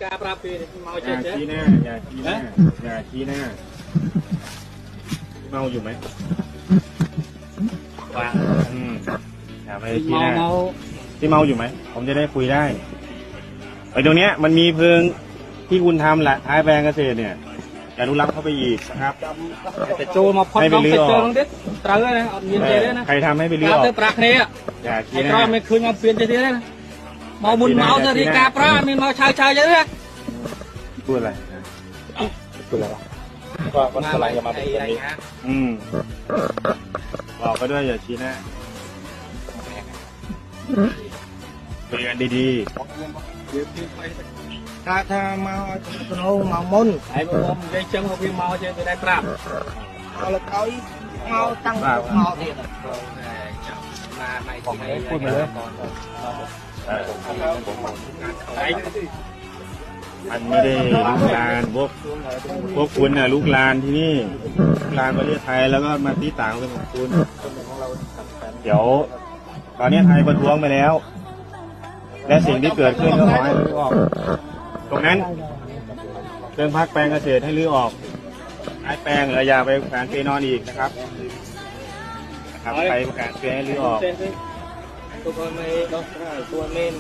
กาปราปีเมา อ เจ๊ ย่า เจ๊ ชี้หน้าอย่าชี้หน้าอย่าชี้หน้าเมาอยู่ไหมอย่าไปชี้หน้าที่เมาอยู่ไหมผมจะได้คุยได้ไอ้ตรงเนี้ยมันมีเพิงที่คุณทำแหละท้ายแปลงเกษตรเนี่ยอย่าลุกล้ำเข้าไปอีกนะครับ แต่โจมาพอดลองไปเจอลองดิตราเลยนะเอาเงินเจ๊เลยนะ ใครทำให้ไปเลือก การเติมปรักเนี่ย อย่าชี้ ไอ้ ห ตรา น้า ไม่คืนมาเปลี่ยนเจ๊เลยนะเมาบุญเมาจะรีกาปรามีเมาชายเจ๊เลย พูดอะไรพูดอะไรก็สไลด์มาเป็นแบบนี้บอกก็ด้วยอย่าชี้หน้าคุยกันดีๆ ถ้ามาโนมามุน ไอ้พวกผมได้จังเขาพี่เมาเจ๊ไปได้ปราบ เอาละเขาเอาตั้งเอาเดียว มาไม่ พูดมาเลยมันไม่ได้ลุกลานพวกคุณน่ะลุกลานที่นี่ลุกลานประเทศไทยแล้วก็มาที่ต่างเป็นของคุณเดี๋ยวตอนนี้ไทยประท้วงไปแล้ว และสิ่งที่เกิดขึ้นก็ขอให้รื้อออกตรงนั้นเรื่องพักแปลงเกษตรให้รื้อออกให้แปลงหรืออย่าไปประกาศเปนอนอีกนะครับไปประกาศเปให้รื้อออก ตัวไม่ต้องตัวเมน